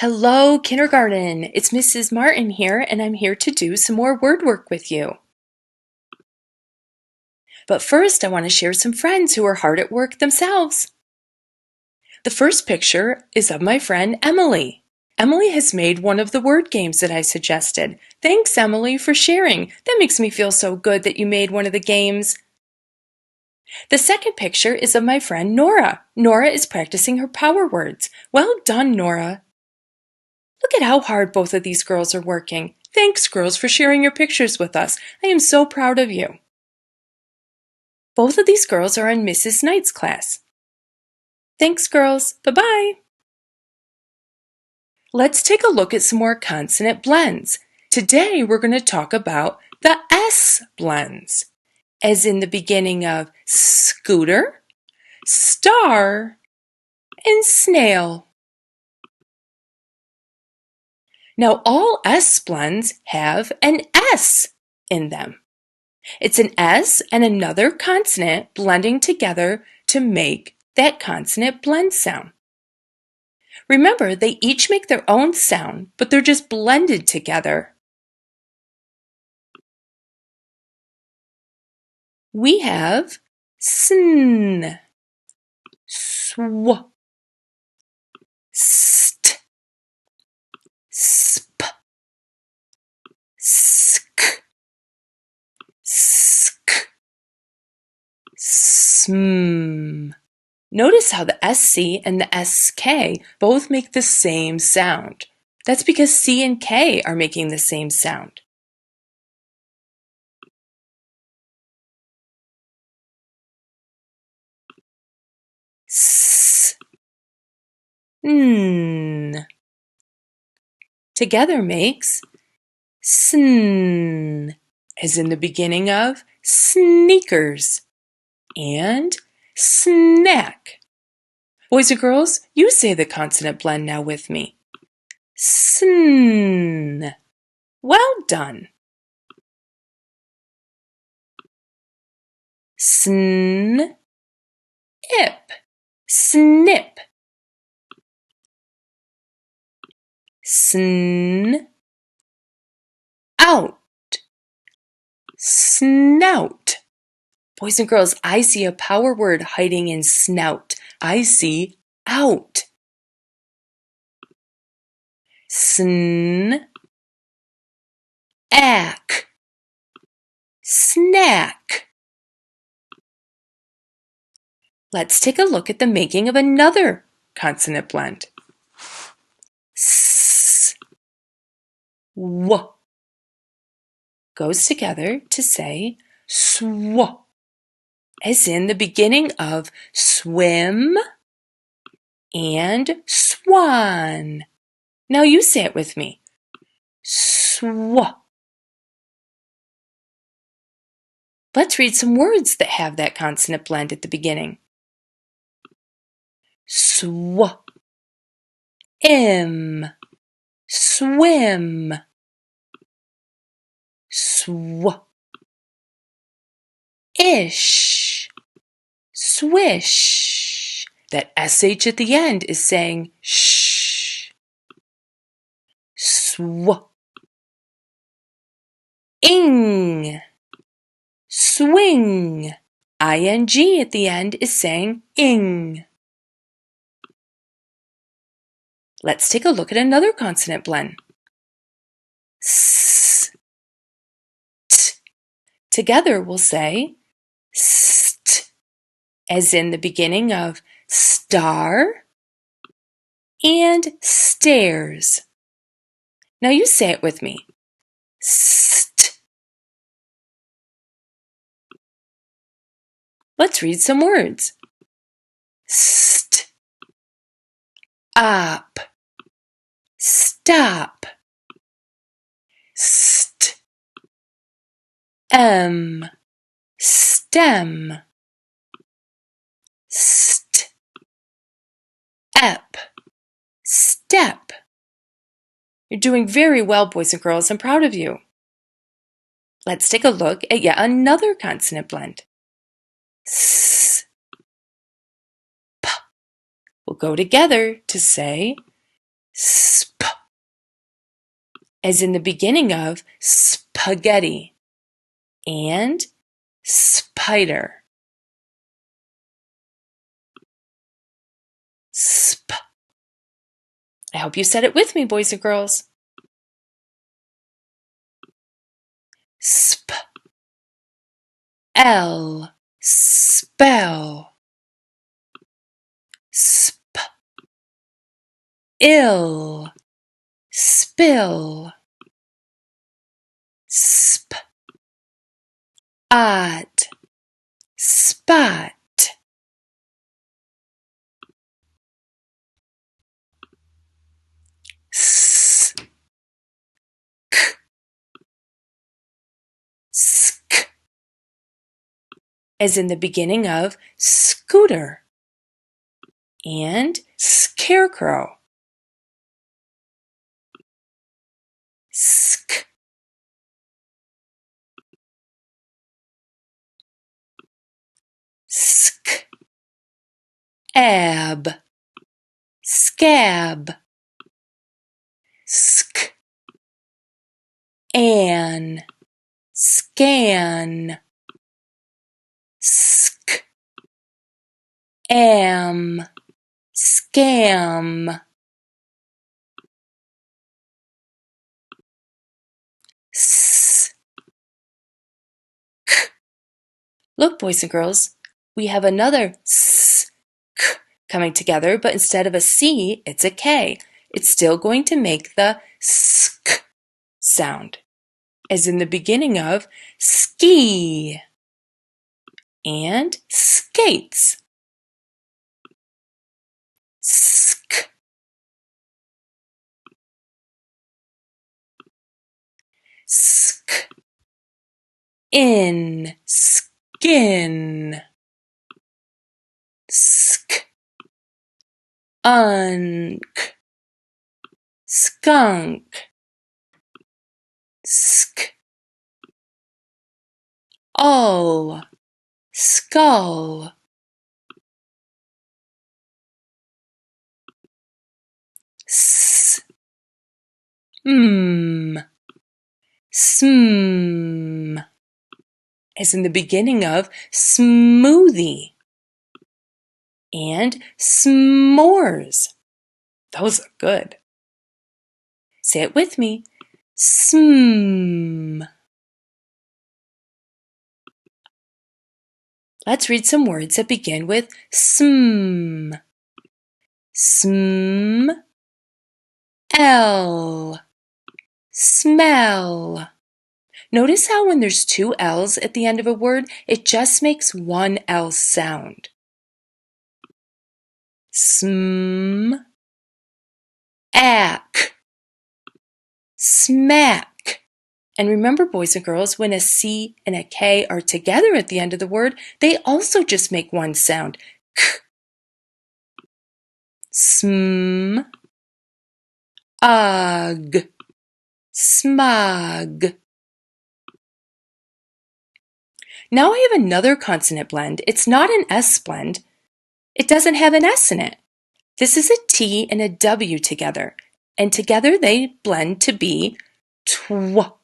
Hello, kindergarten. It's Mrs. Martin here, and I'm here to do some more word work with you. But first, I want to share some friends who are hard at work themselves. The first picture is of my friend Emily. Emily has made one of the word games that I suggested. Thanks, Emily, for sharing. That makes me feel so good that you made one of the games. The second picture is of my friend Nora. Nora is practicing her power words. Well done, Nora. Look at how hard both of these girls are working. Thanks, girls, for sharing your pictures with us. I am so proud of you. Both of these girls are in Mrs. Knight's class. Thanks, girls. Bye-bye. Let's take a look at some more consonant blends. Today, we're going to talk about the S blends, as in the beginning of scooter, star, and snail. Now, all S blends have an S in them. It's an S and another consonant blending together to make that consonant blend sound. Remember, they each make their own sound, but they're just blended together. We have sn, sw, st, sp, sk, sk, sm. Notice how the SC and the SK both make the same sound. That's because C and K are making the same sound. S, n. Together makes sn, as in the beginning of sneakers, and snack. Boys and girls, you say the consonant blend now with me. Sn. Well done. Sn, ip, snip. Sn, out, snout. Boys and girls, I see a power word hiding in snout. I see out. Sn, ack, snack. Let's take a look at the making of another consonant blend. S, w goes together to say sw, as in the beginning of swim and swan. Now you say it with me. Sw. Let's read some words that have that consonant blend at the beginning. Sw, swim, sw, ish, swish. That SH at the end is saying shh. Sw, ing, swing. ING at the end is saying ing. Let's take a look at another consonant blend. S, t. Together we'll say st, as in the beginning of star and stairs. Now you say it with me. St. Let's read some words. St, up, stop, st, stem, st, ep, step. You're doing very well, boys and girls. I'm proud of you. Let's take a look at yet another consonant blend. S, p will go together to say Sp, as in the beginning of spaghetti, and spider. Sp. I hope you said it with me, boys and girls. Sp. L. Spell. Sp. Ill. Spill. Sp. Ot. Spot. S. K. Sk. As in the beginning of scooter, and scarecrow. Sk. Sk. Ab. Scab. Sk. An. Scan. Sk. Am. Scam. S. K. Look, boys and girls, we have another s, k coming together, but instead of a C, it's a K. It's still going to make the sk sound, as in the beginning of ski and skates. Sk. Sk. In. Skin. Sk. Unk. Skunk. Sk. All. Skull. S. Sm, as in the beginning of smoothie, and s'mores. Those are good. Say it with me. Sm. Let's read some words that begin with sm. Sm. L. Smell. Notice how when there's two L's at the end of a word, it just makes one L sound. Sm. Ack. Smack. And remember, boys and girls, when a C and a K are together at the end of the word, they also just make one sound. K. Sm. Ug. Smog. Now I have another consonant blend. It's not an S blend. It doesn't have an S in it. This is a T and a W together, and together they blend to be tw.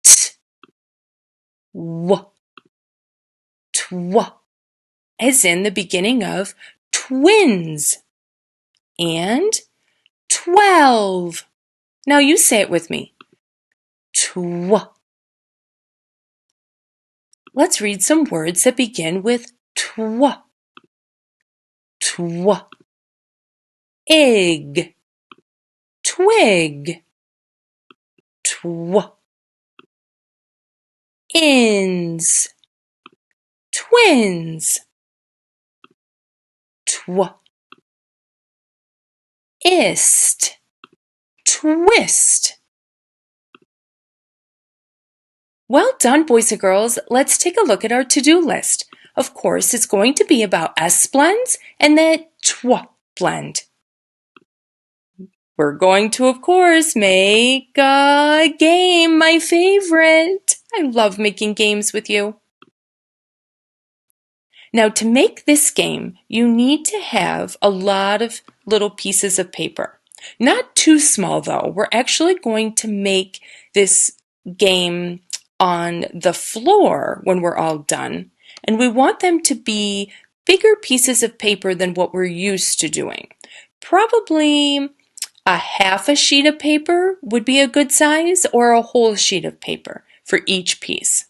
T. W. Tw. As in the beginning of twins. And 12. Now you say it with me. Tw. Let's read some words that begin with tw. Tw. Egg. Twig. Tw. Ins. Twins. Tw. Ist. Twist. Well done, boys and girls. Let's take a look at our to-do list. Of course, it's going to be about S blends and the tw blend. We're going to, of course, make a game, my favorite. I love making games with you. Now, to make this game, you need to have a lot of little pieces of paper. Not too small, though. We're actually going to make this game on the floor when we're all done, and we want them to be bigger pieces of paper than what we're used to doing. Probably a half a sheet of paper would be a good size, or a whole sheet of paper for each piece.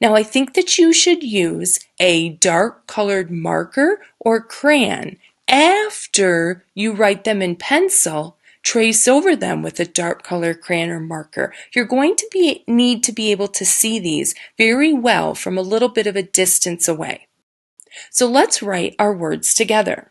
Now, I think that you should use a dark colored marker or crayon. After you write them in pencil, trace over them with a dark colored crayon or marker. You're going to need to be able to see these very well from a little bit of a distance away. So let's write our words together.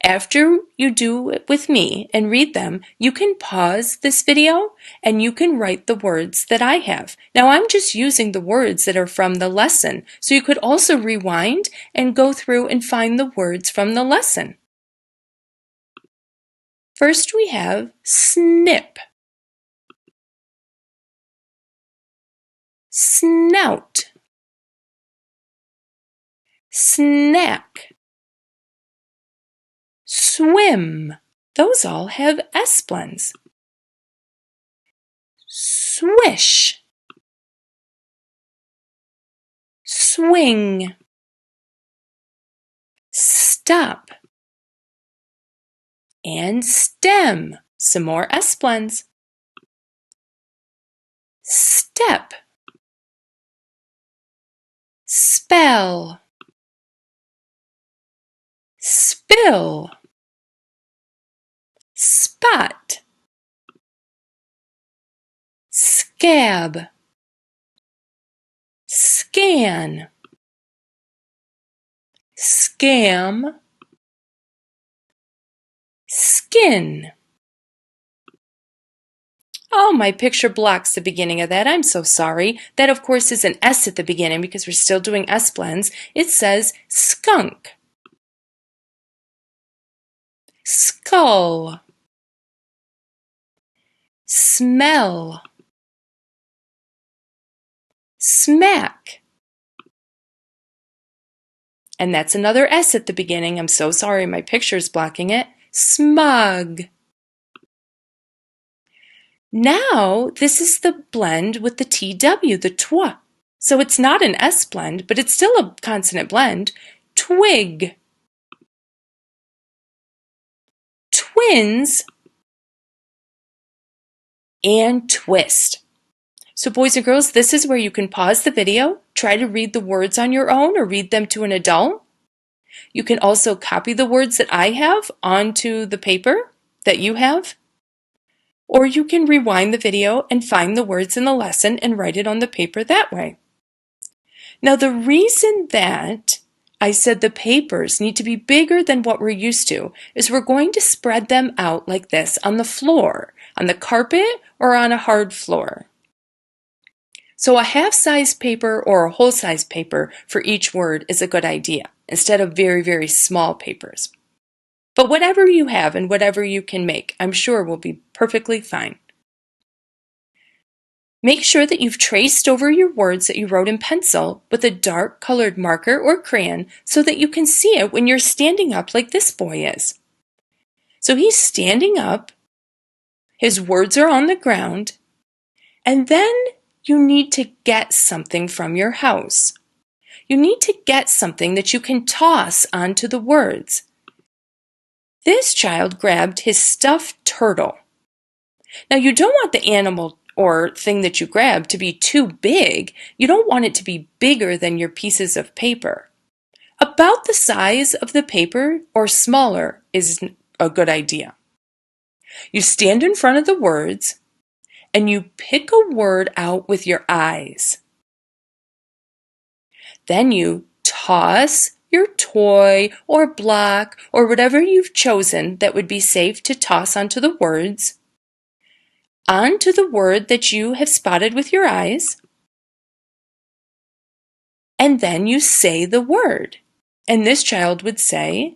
After you do it with me and read them, you can pause this video and you can write the words that I have. Now, I'm just using the words that are from the lesson, so you could also rewind and go through and find the words from the lesson. First, we have snip, snout, snack, swim. Those all have S blends. Swish, swing, stop, and stem. Some more S blends. Step, spell, spill, spot, scab, scan, scam, skin. Oh, my picture blocks the beginning of that. I'm so sorry. That, of course, is an S at the beginning because we're still doing S blends. It says skunk, skull, smell, smack. And that's another S at the beginning. I'm so sorry, my picture's blocking it. Smug. Now, this is the blend with the TW, the tw. So it's not an S blend, but it's still a consonant blend. Twig. Twins. And twist. So boys and girls, this is where you can pause the video, try to read the words on your own or read them to an adult. You can also copy the words that I have onto the paper that you have. Or you can rewind the video and find the words in the lesson and write it on the paper that way. Now, the reason that I said the papers need to be bigger than what we're used to is we're going to spread them out like this on the floor, on the carpet, or on a hard floor. So a half-size paper or a whole-size paper for each word is a good idea, instead of very, very small papers. But whatever you have and whatever you can make, I'm sure will be perfectly fine. Make sure that you've traced over your words that you wrote in pencil with a dark colored marker or crayon so that you can see it when you're standing up like this boy is. So he's standing up, his words are on the ground, and then you need to get something from your house. You need to get something that you can toss onto the words. This child grabbed his stuffed turtle. Now, you don't want the animal or thing that you grab to be too big. You don't want it to be bigger than your pieces of paper. About the size of the paper or smaller is a good idea. You stand in front of the words and you pick a word out with your eyes. Then you toss your toy or block or whatever you've chosen that would be safe to toss onto the words, onto the word that you have spotted with your eyes, and then you say the word. And this child would say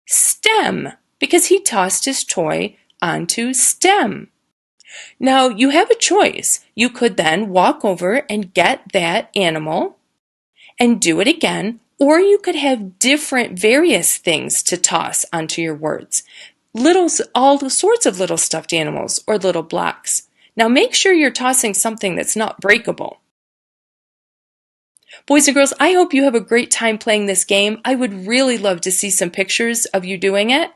stem because he tossed his toy onto stem. Now, you have a choice. You could then walk over and get that animal and do it again, or you could have different various things to toss onto your words. All sorts of little stuffed animals or little blocks. Now make sure you're tossing something that's not breakable. Boys and girls, I hope you have a great time playing this game. I would really love to see some pictures of you doing it.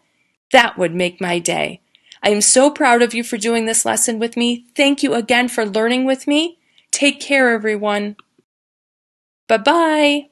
That would make my day. I am so proud of you for doing this lesson with me. Thank you again for learning with me. Take care, everyone. Bye-bye.